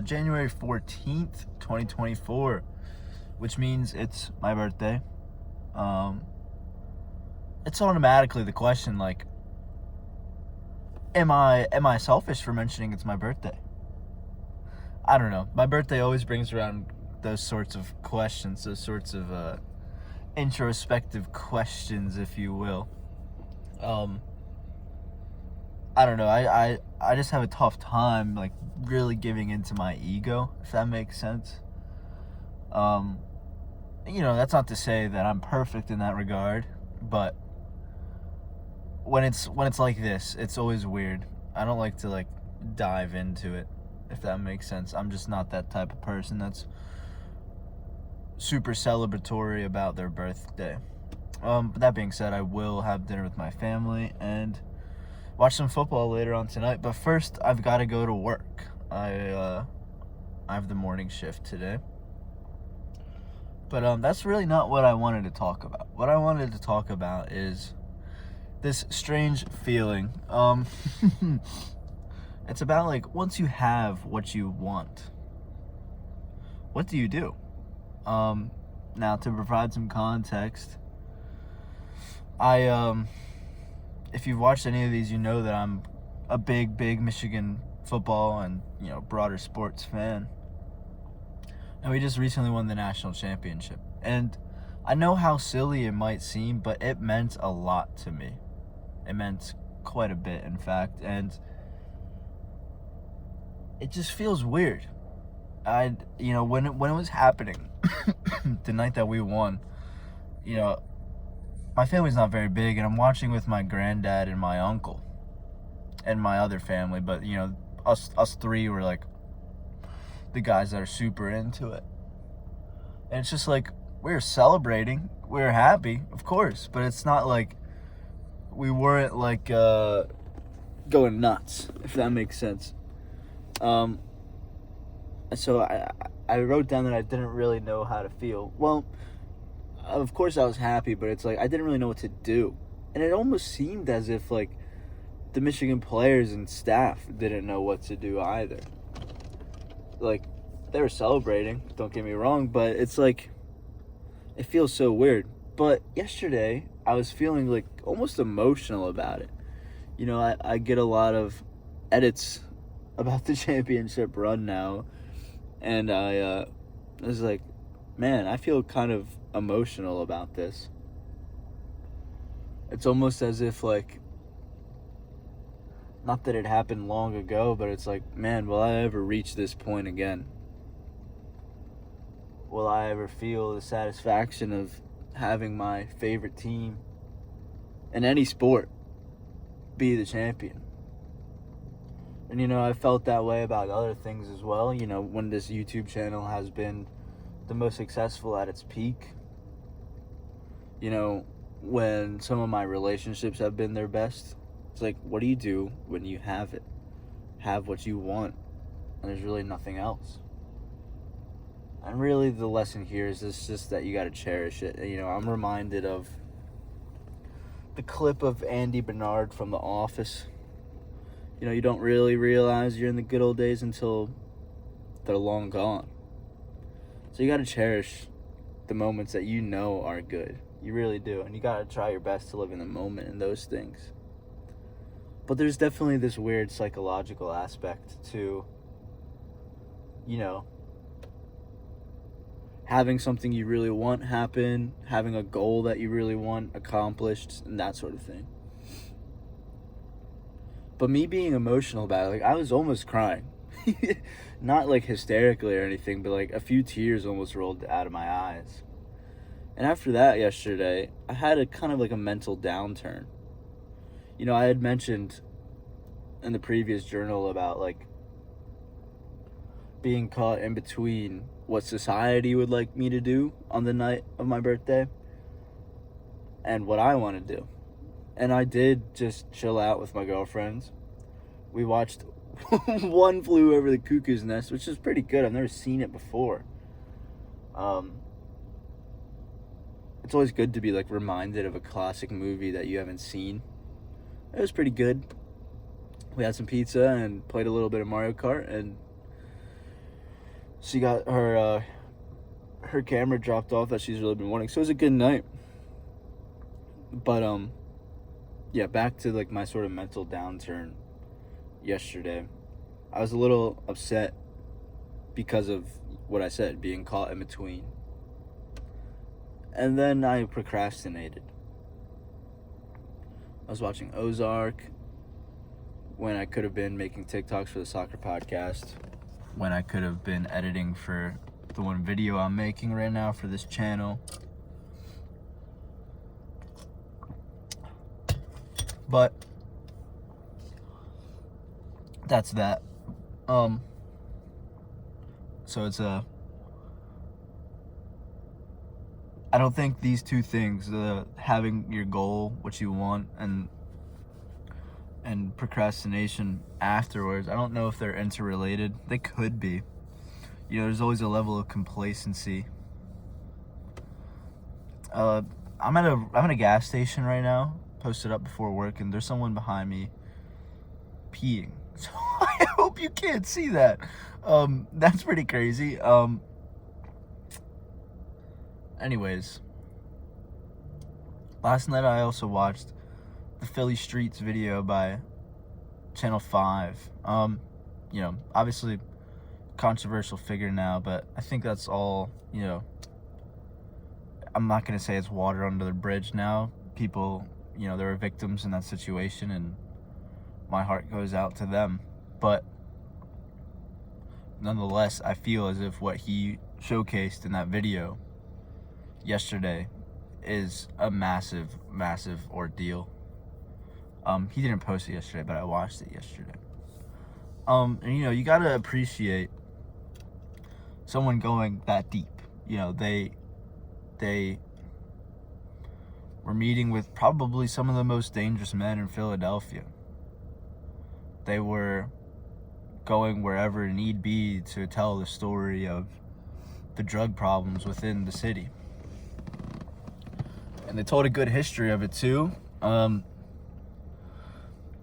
January 14th, 2024, which means it's my birthday. It's automatically the question, like, am I selfish for mentioning it's my birthday? I don't know. My birthday always brings around those sorts of questions, those sorts of introspective questions, if you will. I don't know. I just have a tough time, like, really giving into my ego, if that makes sense. That's not to say that I'm perfect in that regard, but when it's like this, it's always weird. I don't like to, like, dive into it, if that makes sense. I'm just not that type of person that's super celebratory about their birthday. But that being said, I will have dinner with my family and watch some football later on tonight. But first, I've got to go to work. I have the morning shift today. But that's really not what I wanted to talk about. What I wanted to talk about is this strange feeling. It's about, like, once you have what you want, what do you do? Now, to provide some context, if you've watched any of these, you know that I'm a big Michigan football and, broader sports fan. And we just recently won the national championship. And I know how silly it might seem, but it meant a lot to me. It meant quite a bit, in fact. And it just feels weird. When it was happening, the night that we won, my family's not very big, and I'm watching with my granddad and my uncle and my other family. But, us three were, like, the guys that are super into it. And it's just like, we're celebrating, we're happy, of course, but it's not like we weren't, like, going nuts, if that makes sense. So I wrote down that I didn't really know how to feel. Well, of course I was happy, but it's like I didn't really know what to do. And it almost seemed as if, like, the Michigan players and staff didn't know what to do either. Like, they were celebrating, don't get me wrong, but it's like, it feels so weird. But yesterday, I was feeling, like, almost emotional about it. I get a lot of edits about the championship run now, and I was like, man, I feel kind of emotional about this. It's almost as if, like, not that it happened long ago, but it's like, man, will I ever reach this point again? Will I ever feel the satisfaction of having my favorite team in any sport be the champion? And, I felt that way about other things as well. When this YouTube channel has been the most successful at its peak. When some of my relationships have been their best. It's like, what do you do when you have it? Have what you want, and there's really nothing else. And really, the lesson here is just that you got to cherish it. I'm reminded of the clip of Andy Bernard from The Office. You don't really realize you're in the good old days until they're long gone. So you got to cherish the moments that are good. You really do. And you got to try your best to live in the moment and those things. But there's definitely this weird psychological aspect to, having something you really want happen, having a goal that you really want accomplished, and that sort of thing. But me being emotional about it, like, I was almost crying. Not, like, hysterically or anything, but, like, a few tears almost rolled out of my eyes. And after that yesterday, I had a kind of like a mental downturn. I had mentioned in the previous journal about, like, being caught in between what society would like me to do on the night of my birthday and what I want to do. And I did just chill out with my girlfriends. We watched One Flew Over the Cuckoo's Nest, which is pretty good. I've never seen it before. It's always good to be, like, reminded of a classic movie that you haven't seen. It was pretty good. We had some pizza and played a little bit of Mario Kart, and she got her camera dropped off that she's really been wanting. So it was a good night. But yeah, back to like my sort of mental downturn yesterday. I was a little upset because of what I said, being caught in between. And then I procrastinated. I was watching Ozark when I could have been making TikToks for the soccer podcast, when I could have been editing for the one video I'm making right now for this channel. But that's that. So it's I don't think these two things, having your goal, what you want, and procrastination afterwards, I don't know if they're interrelated. They could be. You know, there's always a level of complacency. I'm at a gas station right now, posted up before work, and there's someone behind me peeing. So I hope you can't see that. That's pretty crazy. Anyways, last night I also watched the Philly Streets video by Channel 5. You know, obviously controversial figure now, but I think that's all, you know, I'm not going to say it's water under the bridge now. People, you know, there are victims in that situation, and my heart goes out to them. But nonetheless, I feel as if what he showcased in that video yesterday is a massive, massive ordeal. He didn't post it yesterday, but I watched it yesterday. And you know, you gotta appreciate someone going that deep. You know, they were meeting with probably some of the most dangerous men in Philadelphia. They were going wherever need be to tell the story of the drug problems within the city. And they told a good history of it too.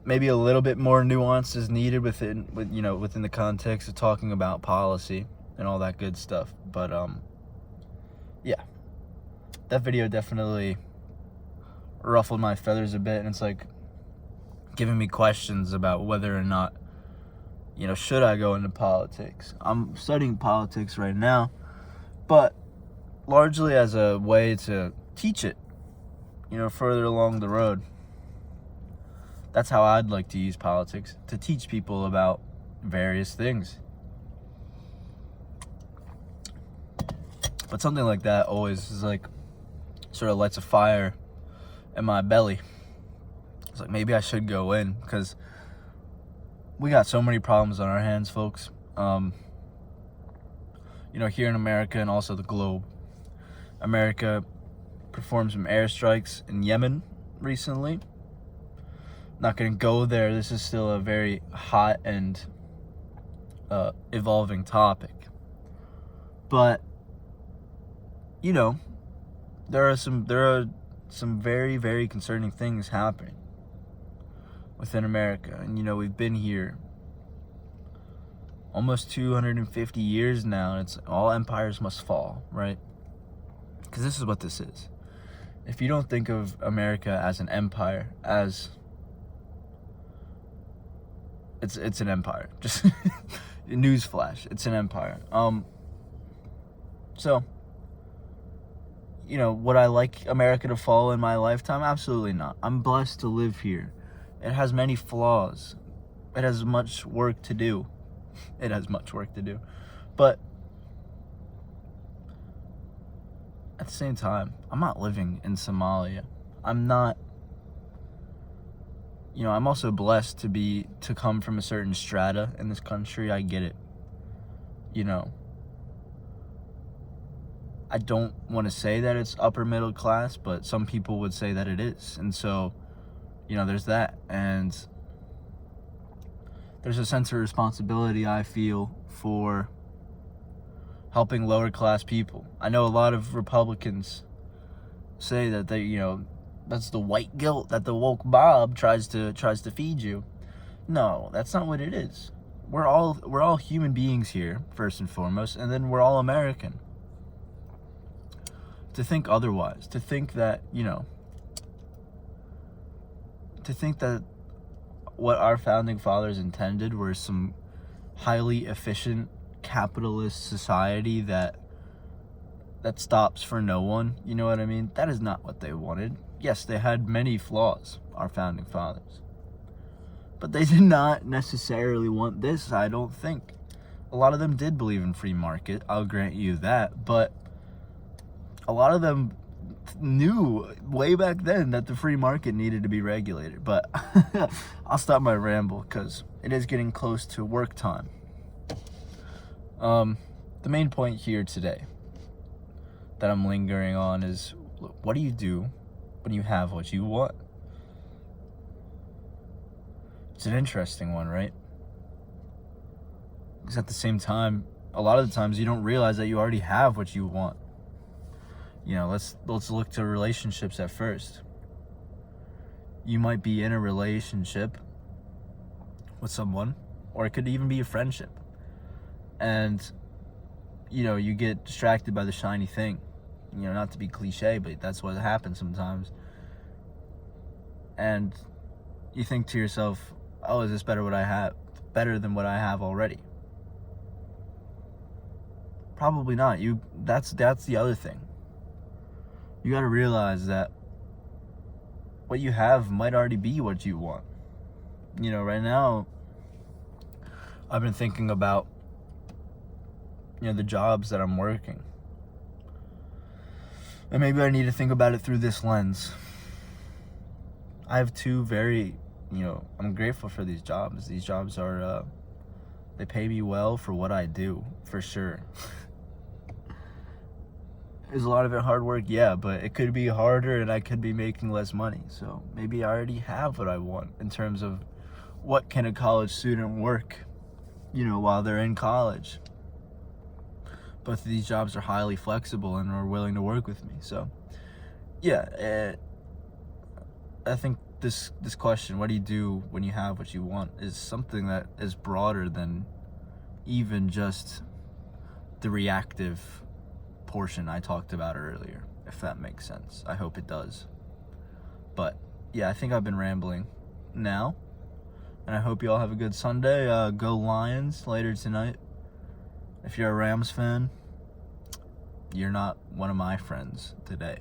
Maybe a little bit more nuance is needed within the context of talking about policy and all that good stuff. But yeah, that video definitely ruffled my feathers a bit, and it's like giving me questions about whether or not, you know, should I go into politics. I'm studying politics right now, but largely as a way to teach it, you know, further along the road. That's how I'd like to use politics, to teach people about various things. But something like that always is like, sort of lights a fire in my belly. It's like, maybe I should go in, because we got so many problems on our hands, folks. You know, here in America and also the globe. America performed some airstrikes in Yemen recently. Not going to go there. This is still a very hot and evolving topic. But, you know, there are some very, very concerning things happening within America. And, you know, we've been here almost 250 years now, and it's all empires must fall, right? Because this is what this is. If you don't think of America as an empire, as it's an empire. Just newsflash, it's an empire. So, you know, would I like America to fall in my lifetime? Absolutely not. I'm blessed to live here. It has many flaws. It has much work to do. It has much work to do. But at the same time, I'm not living in Somalia. I'm not, you know, I'm also blessed to come from a certain strata in this country. I get it. You know, I don't want to say that it's upper middle class, but some people would say that it is. And so, you know, there's that. And there's a sense of responsibility I feel for helping lower class people. I know a lot of Republicans say that they, you know, that's the white guilt that the woke Bob tries to feed you. No, that's not what it is. we're all human beings here, first and foremost, and then we're all American. To think otherwise, to think that, to think that what our founding fathers intended were some highly efficient capitalist society that stops for no one, you know what I mean? That is not what they wanted. Yes, they had many flaws, our founding fathers. But they did not necessarily want this, I don't think. A lot of them did believe in free market, I'll grant you that, but a lot of them knew way back then that the free market needed to be regulated. But I'll stop my ramble because it is getting close to work time. The main point here today that I'm lingering on is, what do you do when you have what you want? It's an interesting one, right? Because at the same time, a lot of the times you don't realize that you already have what you want. Let's look to relationships at first. You might be in a relationship with someone, or it could even be a friendship. And, you get distracted by the shiny thing. Not to be cliche, but that's what happens sometimes. And you think to yourself, oh, is this better than what I have already? Probably not. That's the other thing. You got to realize that what you have might already be what you want. Right now, I've been thinking about, the jobs that I'm working. And maybe I need to think about it through this lens. I have two very, I'm grateful for these jobs. These jobs are, they pay me well for what I do, for sure. Is a lot of it hard work? Yeah, but it could be harder and I could be making less money. So maybe I already have what I want in terms of what can a college student work, while they're in college. Both of these jobs are highly flexible and are willing to work with me. So, yeah, I think this question, what do you do when you have what you want, is something that is broader than even just the reactive portion I talked about earlier, if that makes sense. I hope it does. But yeah, I think I've been rambling now, and I hope you all have a good Sunday. Go Lions later tonight. If you're a Rams fan, you're not one of my friends today.